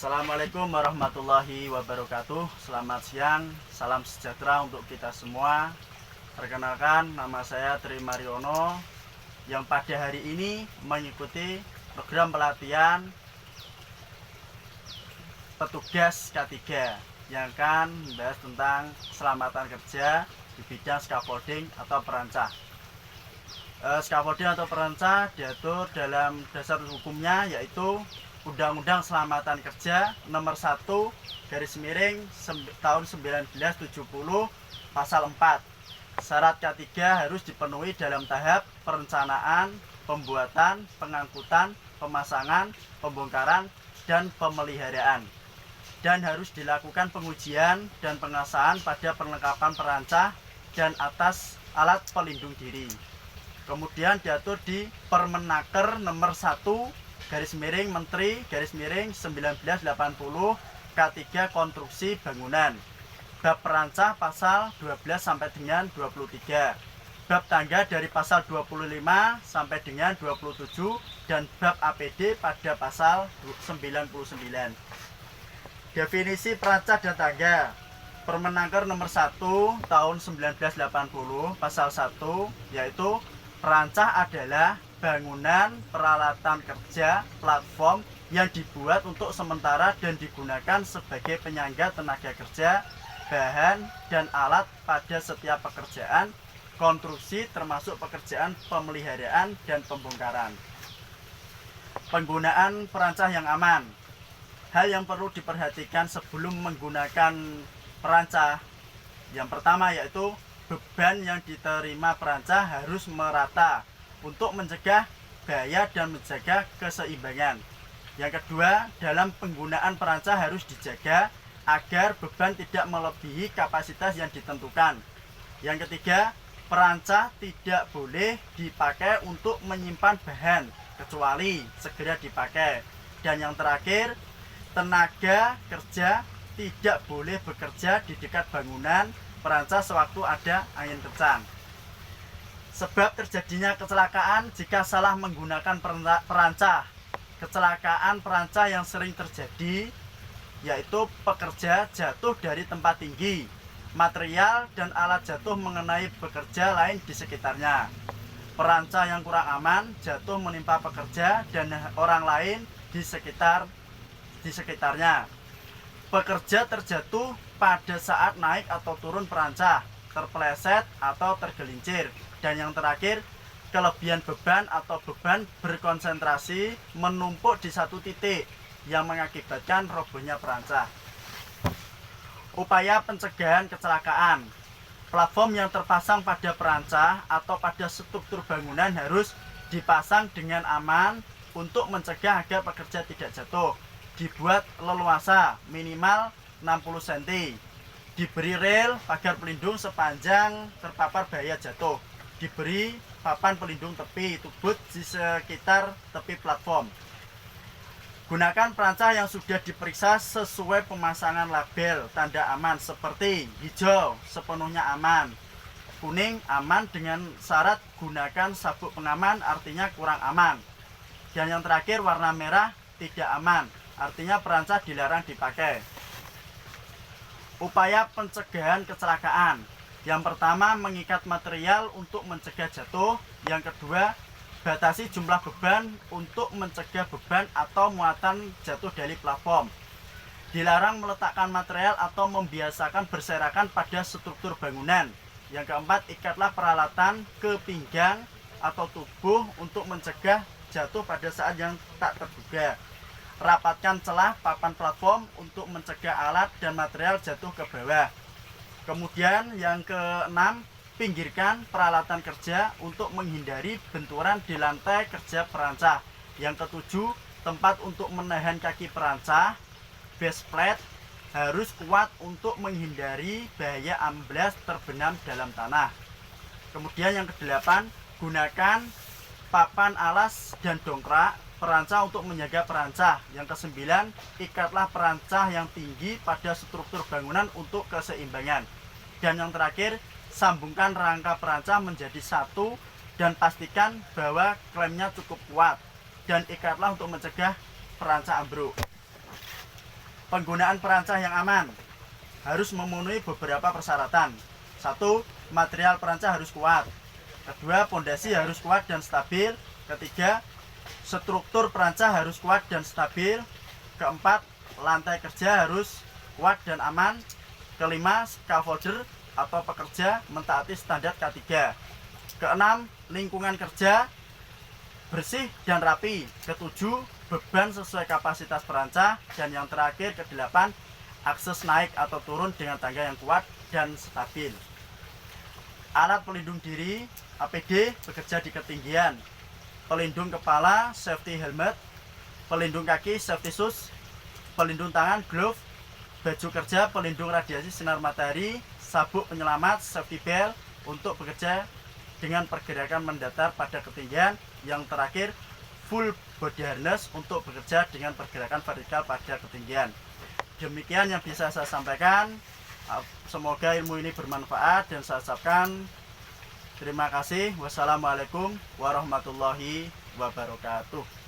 Assalamualaikum warahmatullahi wabarakatuh. Selamat siang, salam sejahtera untuk kita semua. Perkenalkan, nama saya Tri Mariono yang pada hari ini mengikuti program pelatihan petugas K3 yang akan membahas tentang keselamatan kerja di bidang scaffolding atau perancah. Scaffolding atau perancah diatur dalam dasar hukumnya, yaitu Undang-Undang Keselamatan Kerja nomor 1 tahun 1970 pasal 4. Syarat K3 harus dipenuhi dalam tahap perencanaan, pembuatan, pengangkutan, pemasangan, pembongkaran, dan pemeliharaan. Dan harus dilakukan pengujian dan pengasahan pada perlengkapan perancah dan atas alat pelindung diri. Kemudian diatur di Permenaker nomor 1 Menteri 1980 K3 Konstruksi Bangunan. Bab perancah pasal 12 sampai dengan 23. Bab tangga dari pasal 25 sampai dengan 27 dan bab APD pada pasal 99. Definisi perancah dan tangga. Permenaker nomor 1 tahun 1980 pasal 1, yaitu perancah adalah bangunan, peralatan kerja, platform yang dibuat untuk sementara dan digunakan sebagai penyangga tenaga kerja, bahan, dan alat pada setiap pekerjaan, konstruksi termasuk pekerjaan pemeliharaan dan pembongkaran. Penggunaan perancah yang aman. Hal yang perlu diperhatikan sebelum menggunakan perancah. Yang pertama yaitu beban yang diterima perancah harus merata untuk mencegah bahaya dan menjaga keseimbangan. Yang kedua, dalam penggunaan perancah harus dijaga agar beban tidak melebihi kapasitas yang ditentukan. Yang ketiga, perancah tidak boleh dipakai untuk menyimpan bahan kecuali segera dipakai. Dan yang terakhir, tenaga kerja tidak boleh bekerja di dekat bangunan perancah sewaktu ada angin kencang. Sebab terjadinya kecelakaan jika salah menggunakan perancah. Kecelakaan perancah yang sering terjadi yaitu pekerja jatuh dari tempat tinggi, material dan alat jatuh mengenai pekerja lain di sekitarnya. Perancah yang kurang aman jatuh menimpa pekerja dan orang lain di sekitarnya. Pekerja terjatuh pada saat naik atau turun perancah, terpeleset atau tergelincir. Dan yang terakhir, kelebihan beban atau beban berkonsentrasi menumpuk di satu titik yang mengakibatkan robohnya perancah. Upaya pencegahan kecelakaan. Platform yang terpasang pada perancah atau pada struktur bangunan harus dipasang dengan aman untuk mencegah agar pekerja tidak jatuh. Dibuat leluasa minimal 60 cm. Diberi rel pagar pelindung sepanjang terpapar bahaya jatuh. Diberi papan pelindung tepi tubut di sekitar tepi platform. Gunakan perancah yang sudah diperiksa sesuai pemasangan label tanda aman seperti hijau sepenuhnya aman, kuning aman dengan syarat gunakan sabuk pengaman artinya kurang aman, dan yang terakhir warna merah tidak aman artinya perancah dilarang dipakai. Upaya pencegahan kecelakaan. Yang pertama, mengikat material untuk mencegah jatuh. Yang kedua, batasi jumlah beban untuk mencegah beban atau muatan jatuh dari platform. Dilarang meletakkan material atau membiasakan berserakan pada struktur bangunan. Yang keempat, ikatlah peralatan ke pinggang atau tubuh untuk mencegah jatuh pada saat yang tak terduga. Rapatkan celah papan platform untuk mencegah alat dan material jatuh ke bawah. Kemudian yang keenam, pinggirkan peralatan kerja untuk menghindari benturan di lantai kerja perancah. Yang ketujuh, tempat untuk menahan kaki perancah, base plate, harus kuat untuk menghindari bahaya amblas terbenam dalam tanah. Kemudian yang kedelapan, gunakan papan alas dan dongkrak perancah untuk menjaga perancah. Yang kesembilan, ikatlah perancah yang tinggi pada struktur bangunan untuk keseimbangan. Dan yang terakhir, sambungkan rangka perancah menjadi satu dan pastikan bahwa klemnya cukup kuat. Dan ikatlah untuk mencegah perancah ambruk. Penggunaan perancah yang aman harus memenuhi beberapa persyaratan. 1. Material perancah harus kuat. 2. Pondasi harus kuat dan stabil. 3. Struktur perancah harus kuat dan stabil. 4. Lantai kerja harus kuat dan aman. 5. Scaffolder atau pekerja mentaati standar K3. 6. Lingkungan kerja bersih dan rapi. 7. Beban sesuai kapasitas perancah. Dan yang terakhir, 8. Akses naik atau turun dengan tangga yang kuat dan stabil. Alat pelindung diri APD bekerja di ketinggian. Pelindung kepala safety helmet, pelindung kaki safety shoes, pelindung tangan glove, baju kerja pelindung radiasi sinar matahari, sabuk penyelamat safety belt untuk bekerja dengan pergerakan mendatar pada ketinggian. Yang terakhir, full body harness untuk bekerja dengan pergerakan vertikal pada ketinggian. Demikian yang bisa saya sampaikan. Semoga ilmu ini bermanfaat dan saya ucapkan terima kasih. Wassalamualaikum warahmatullahi wabarakatuh.